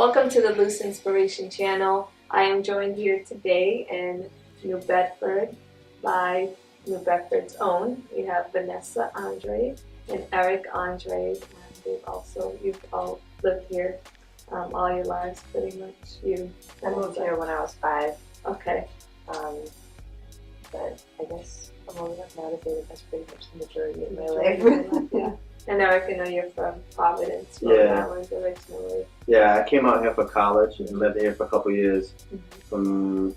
Welcome to the Loose Inspiration channel. I am joined here today in New Bedford by New Bedford's own. We have Vanessa Andrade and Erik Andrade, and you've all lived here all your lives pretty much. I moved here when I was 5. Okay. But I guess I'm old enough now to say that that's pretty much the majority of my life. Yeah. And Erik, I know you're from Providence, Rhode Island originally. Yeah, I came out here for college and lived here for a couple years for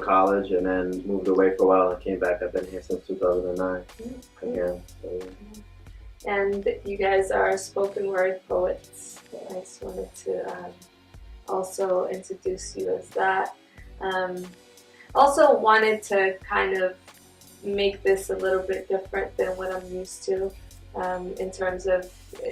college, and then moved away for a while and came back. I've been here since 2009. Again. So, yeah. And you guys are spoken word poets. I just wanted to also introduce you as that. Also wanted to kind of make this a little bit different than what I'm used to in terms of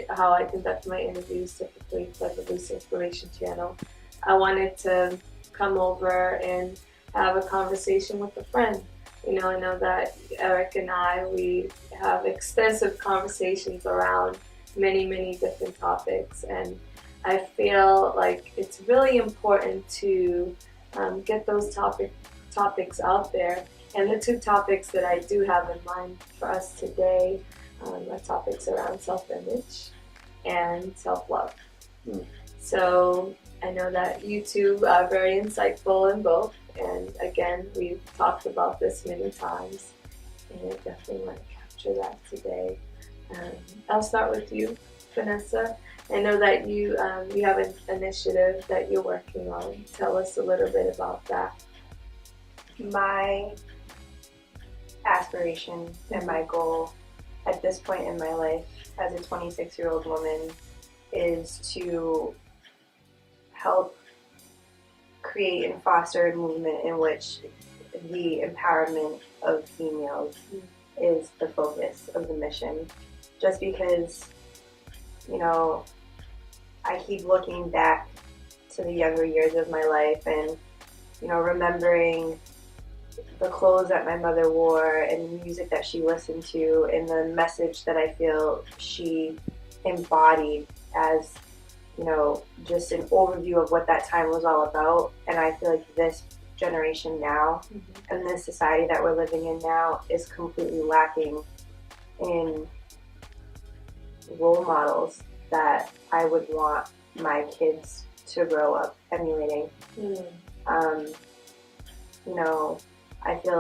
how I conduct my interviews typically for the Loose Inspiration channel. I wanted to come over and have a conversation with a friend. You know, I know that Erik and we have extensive conversations around many, many different topics, and I feel like it's really important to get those topics out there. And the two topics that I do have in mind for us today are topics around self-image and self-love. So I know that you two are very insightful in both, and again, we've talked about this many times, and I definitely want to capture that today. I'll start with you, Vanessa. I know that you have an initiative that you're working on. Tell us a little bit about that. My aspiration and my goal at this point in my life as a 26-year-old woman is to help create and foster a movement in which the empowerment of females is the focus of the mission. Just because, you know, I keep looking back to the younger years of my life and, you know, remembering the clothes that my mother wore and the music that she listened to and the message that I feel she embodied as, you know, just an overview of what that time was all about. And I feel like this generation now and this society that we're living in now is completely lacking in role models that I would want my kids to grow up emulating. You know, I feel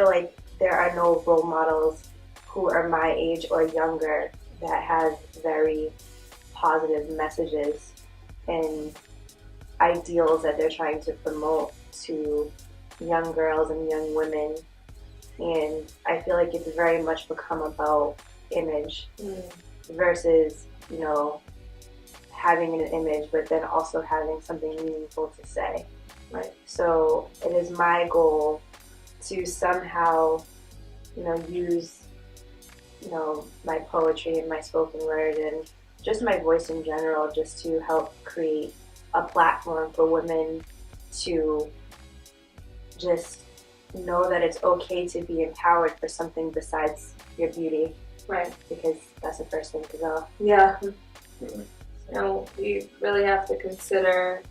like there are no role models who are my age or younger that have very positive messages and ideals that they're trying to promote to young girls and young women. And I feel like it's very much become about image versus, you know, having an image but then also having something meaningful to say. Right. So it is my goal to somehow, you know, use, you know, my poetry and my spoken word and just my voice in general just to help create a platform for women to just know that it's okay to be empowered for something besides your beauty. Right. Because that's the first thing to go. Yeah. So we really have to consider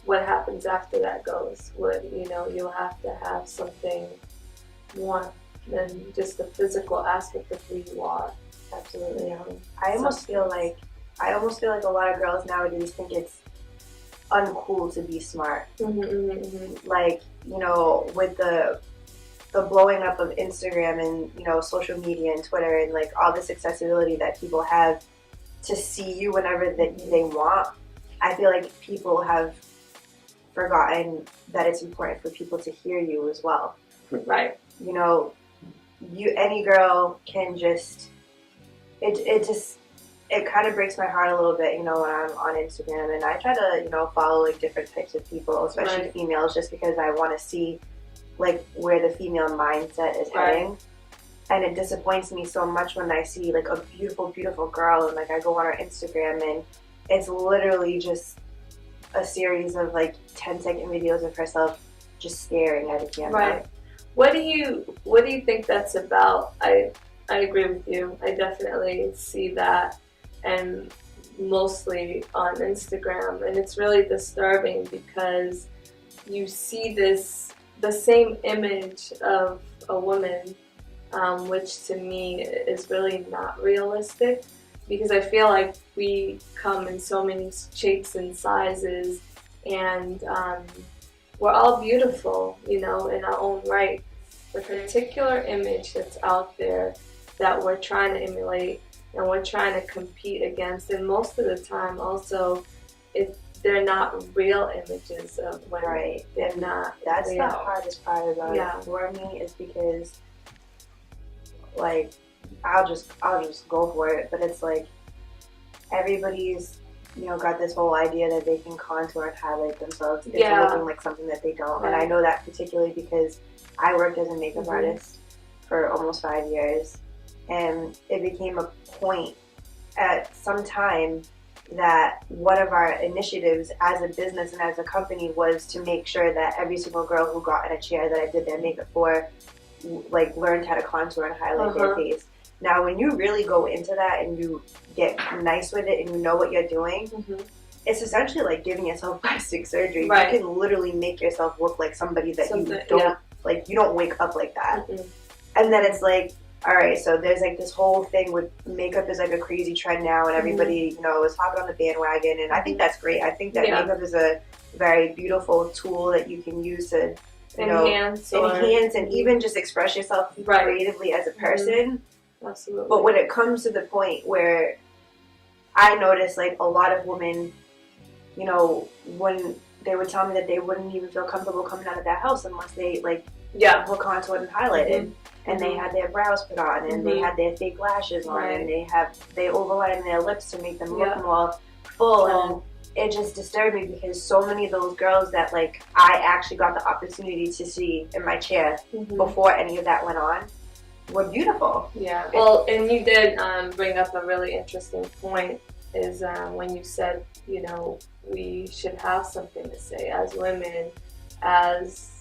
what happens after that goes. You'll have to have something more than just the physical aspect of who you are. Absolutely. I almost feel like a lot of girls nowadays think it's uncool to be smart. Like, you know, with the blowing up of Instagram and, you know, social media and Twitter and like all this accessibility that people have to see you whenever they want. I feel like people have forgotten that it's important for people to hear you as well. Right. You know, any girl can just, it kind of breaks my heart a little bit, you know, when I'm on Instagram and I try to, you know, follow like different types of people, especially females, just because I want to see like where the female mindset is heading. And it disappoints me so much when I see like a beautiful, beautiful girl and like I go on her Instagram and it's literally just a series of like 10-second videos of herself just staring at a camera. Right. What do you think that's about? I agree with you. I definitely see that. And mostly on Instagram, and it's really disturbing because you see the same image of a woman, which to me is really not realistic, because I feel like we come in so many shapes and sizes, and we're all beautiful, in our own right. The particular image that's out there that we're trying to emulate and we're trying to compete against, and most of the time also, if they're not real images of women. Right. They're not. That's real. the hardest part about it for me, is because, like, I'll just go for it, but it's like everybody's got this whole idea that they can contour and highlight themselves into looking like something that they don't. Right. And I know that particularly because I worked as a makeup artist for almost 5 years, and it became a point at some time that one of our initiatives as a business and as a company was to make sure that every single girl who got in a chair that I did their makeup for, like, learned how to contour and highlight their face. Now, when you really go into that and you get nice with it and you know what you're doing, it's essentially like giving yourself plastic surgery. Right. You can literally make yourself look like somebody that you don't, like, you don't wake up like that. And then it's like, all right, so there's like this whole thing with makeup is like a crazy trend now, and everybody, is hopping on the bandwagon, and I think that's great. I think that makeup is a very beautiful tool that you can use to, enhance and even just express yourself creatively as a person. Absolutely. But when it comes to the point where I notice, like, a lot of women, when they would tell me that they wouldn't even feel comfortable coming out of their house unless they, like, were contoured and highlighted, and they had their brows put on, and they had their fake lashes on, and they overline their lips to make them look more full, and it just disturbed me because so many of those girls that, like, I actually got the opportunity to see in my chair before any of that went on were beautiful. Yeah. Well, and you did bring up a really interesting point, is when you said, we should have something to say as women, as,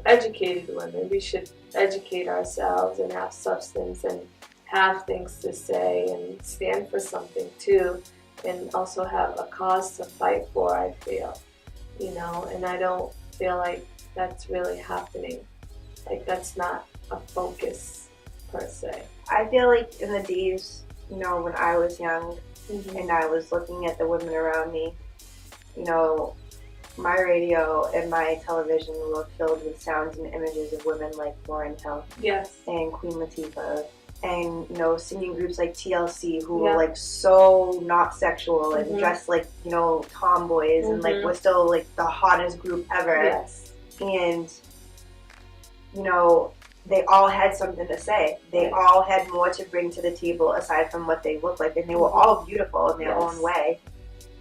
educated women. We should educate ourselves and have substance and have things to say and stand for something too, and also have a cause to fight for, I feel, and I don't feel like that's really happening. Like, that's not a focus per se. I feel like in the days, when I was young and I was looking at the women around me, my radio and my television were filled with sounds and images of women like Lauryn Hill and Queen Latifah, and singing groups like TLC who were like so not sexual and dressed like tomboys and like were still like the hottest group ever. And they all had something to say. They all had more to bring to the table aside from what they looked like, and they were all beautiful in their own way.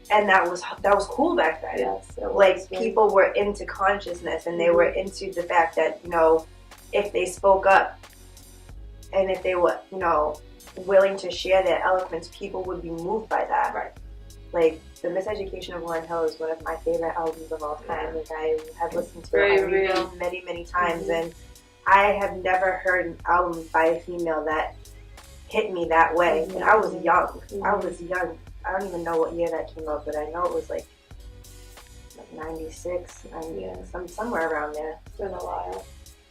And that was cool back then. Like, people were into consciousness, and they were into the fact that, if they spoke up and if they were, willing to share their eloquence, people would be moved by that. Right. Like, The Miseducation of Lauryn Hill is one of my favorite albums of all time. Like, I have listened to it many, many times, and I have never heard an album by a female that hit me that way. And I was young. I don't even know what year that came out, but I know it was like 96, somewhere around there. It's been a while.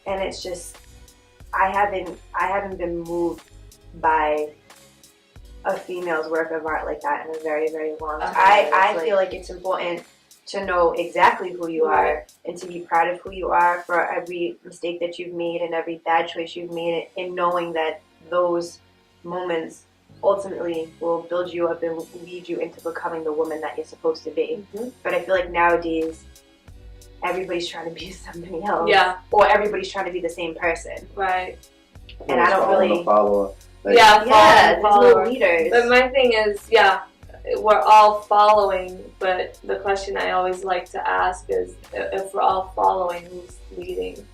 And it's just, I haven't been moved by a female's work of art like that in a very, very long time. I feel like it's important to know exactly who you are and to be proud of who you are for every mistake that you've made and every bad choice you've made, and knowing that those moments ultimately will build you up and lead you into becoming the woman that you're supposed to be. But I feel like nowadays everybody's trying to be somebody else, or everybody's trying to be the same person, and I don't really follow. Like, there's no leaders. But my thing is, we're all following, but the question I always like to ask is, if we're all following, who's leading?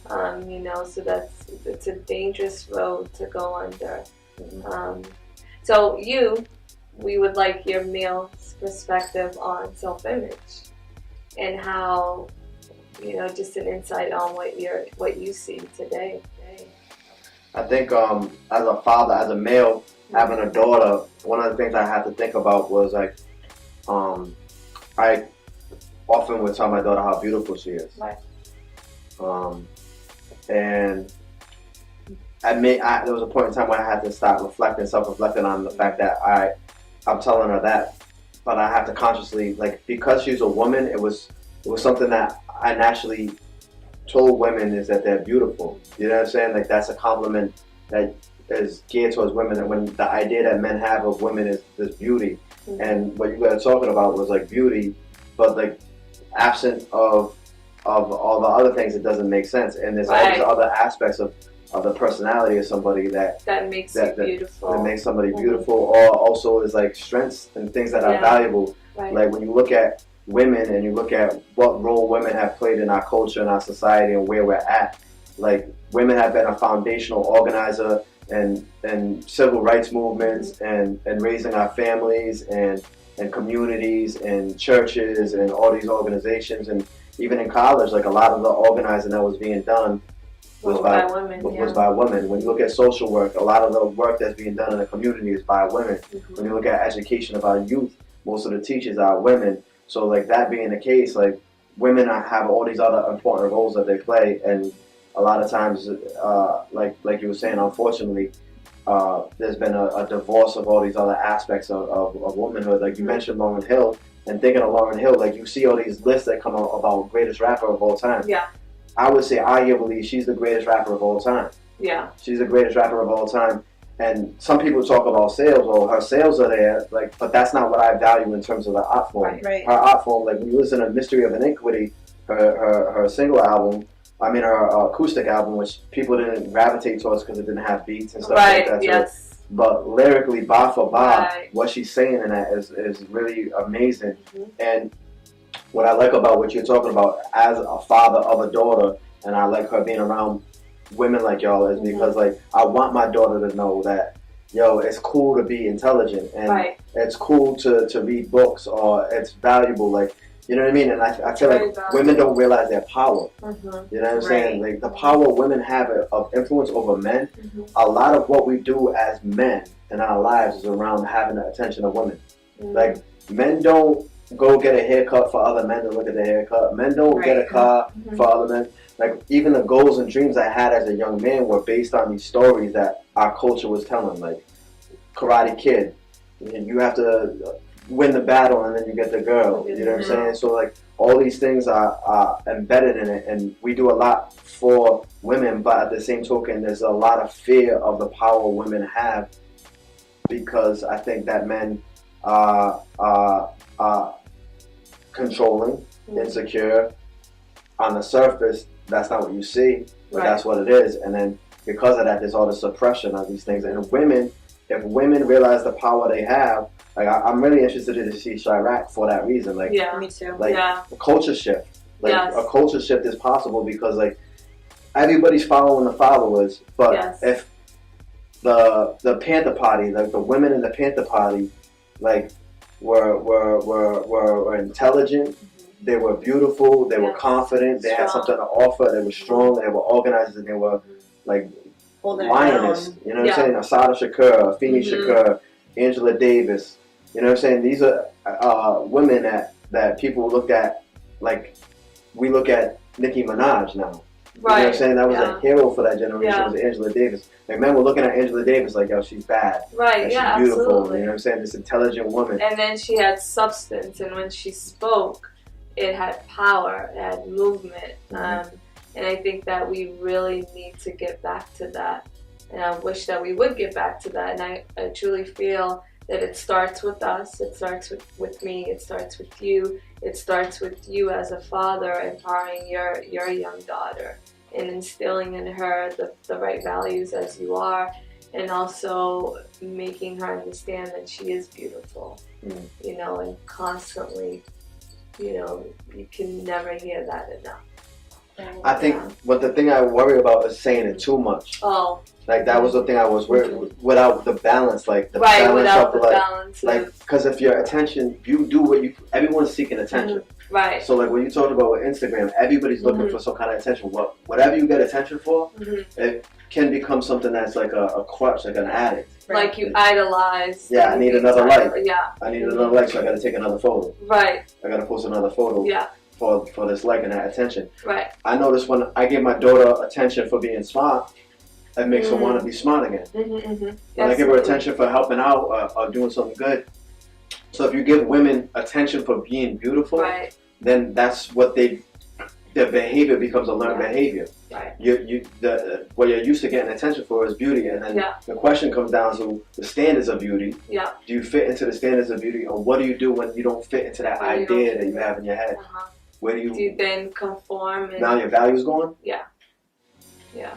So it's a dangerous road to go under. So we would like your male perspective on self-image and how, just an insight on what you see today. I think as a father, as a male, having a daughter, one of the things I had to think about was like, I often would tell my daughter how beautiful she is. Right. And there was a point in time where I had to start self-reflecting on the fact that I'm telling her that, but I have to consciously, like, because she's a woman, it was something that I naturally told women, is that they're beautiful. You know what I'm saying? Like, that's a compliment that is geared towards women, and when the idea that men have of women is beauty. Mm-hmm. And what you were talking about was like beauty, but like absent of all the other things, it doesn't make sense. And there's all these other aspects of the personality of somebody that makes you beautiful. That makes somebody beautiful, or also is like strengths and things that are valuable. Right. Like when you look at women and you look at what role women have played in our culture and our society and where we're at, like women have been a foundational organizer and civil rights movements and raising our families and communities and churches and all these organizations, and even in college, like a lot of the organizing that was being done was by women. When you look at social work, a lot of the work that's being done in the community is by women. Mm-hmm. When you look at education of our youth, most of the teachers are women. So like that being the case, like women have all these other important roles that they play, and a lot of times, like you were saying, unfortunately, there's been a divorce of all these other aspects of womanhood. Like you mentioned Lauryn Hill, and thinking of Lauryn Hill, like you see all these lists that come out about greatest rapper of all time. Yeah. I would say arguably she's the greatest rapper of all time. Yeah. She's the greatest rapper of all time. And some people talk about sales, or her sales are there, like, but that's not what I value in terms of the art form. Right. Her art form, like when you listen to Mystery of Iniquity, her single album, her acoustic album, which people didn't gravitate towards because it didn't have beats and stuff like that. Yes. But lyrically, bar for bar, what she's saying in that is really amazing. Mm-hmm. And what I like about what you're talking about as a father of a daughter, and I like her being around women like y'all, is because like I want my daughter to know that, yo, it's cool to be intelligent, and it's cool to read books, or it's valuable, like, you know what I mean? And I feel like women don't realize their power. Mm-hmm. You know what I'm saying? Like the power women have of influence over men. Mm-hmm. A lot of what we do as men in our lives is around having the attention of women. Mm-hmm. Like men don't go get a haircut for other men to look at their haircut. Men don't get a car for other men. Like even the goals and dreams I had as a young man were based on these stories that our culture was telling, like Karate Kid, and you have to win the battle and then you get the girl. You know what I'm saying? So like all these things are embedded in it, and we do a lot for women, but at the same token, there's a lot of fear of the power women have, because I think that men are controlling, insecure. On the surface, that's not what you see, but that's what it is. And then because of that, there's all the suppression of these things. And if women realize the power they have, like I'm really interested to see Chirac for that reason. Like, me too. Like a culture shift. Like a culture shift is possible because like everybody's following the followers, but if the Panther Party, like the women in the Panther Party, like were intelligent. They were beautiful. They were confident. They had something to offer. They were strong. They were organized, and they were like lioness. You know what I'm saying? Asada Shakur, Afeni Shakur, Angela Davis. You know what I'm saying? These are women that people looked at like we look at Nicki Minaj now. You know what I'm saying? That was a hero for that generation. Was Angela Davis. Like men were looking at Angela Davis like, yo, she's bad. Right. She's beautiful. Absolutely. You know what I'm saying? This intelligent woman. And then she had substance, and when she spoke, it had power, it had movement, and I think that we really need to get back to that, and I wish that we would get back to that, and I truly feel that it starts with us, it starts with me, it starts with you, it starts with you as a father empowering your young daughter and instilling in her the right values as you are, and also making her understand that she is beautiful, you know, and constantly, you know, you can never hear that enough. I think the thing I worry about is saying it too much. Oh. Like that was the thing I was worried without the balance, like the balance of the balance. Like, because if your attention, you do what everyone's seeking attention. Right. So like when you talked about with Instagram, everybody's looking for some kind of attention. Whatever you get attention for, it can become something that's like a crutch, like an addict. Like you idolize. Yeah, I need another like. Yeah. I need another like, so I gotta take another photo. Right. I gotta post another photo. Yeah. For this like and that attention. Right. I notice when I give my daughter attention for being smart, it makes her want to be smart again. When I give her attention for helping out or doing something good. So if you give women attention for being beautiful, right. then that's what their behavior becomes a learned behavior. Right. What you're used to getting attention for is beauty, and then the question comes down to the standards of beauty. Yeah. Do you fit into the standards of beauty, or what do you do when you don't fit into that idea that you have in your head? Where do you then conform? And now your value's gone? Yeah. Yeah.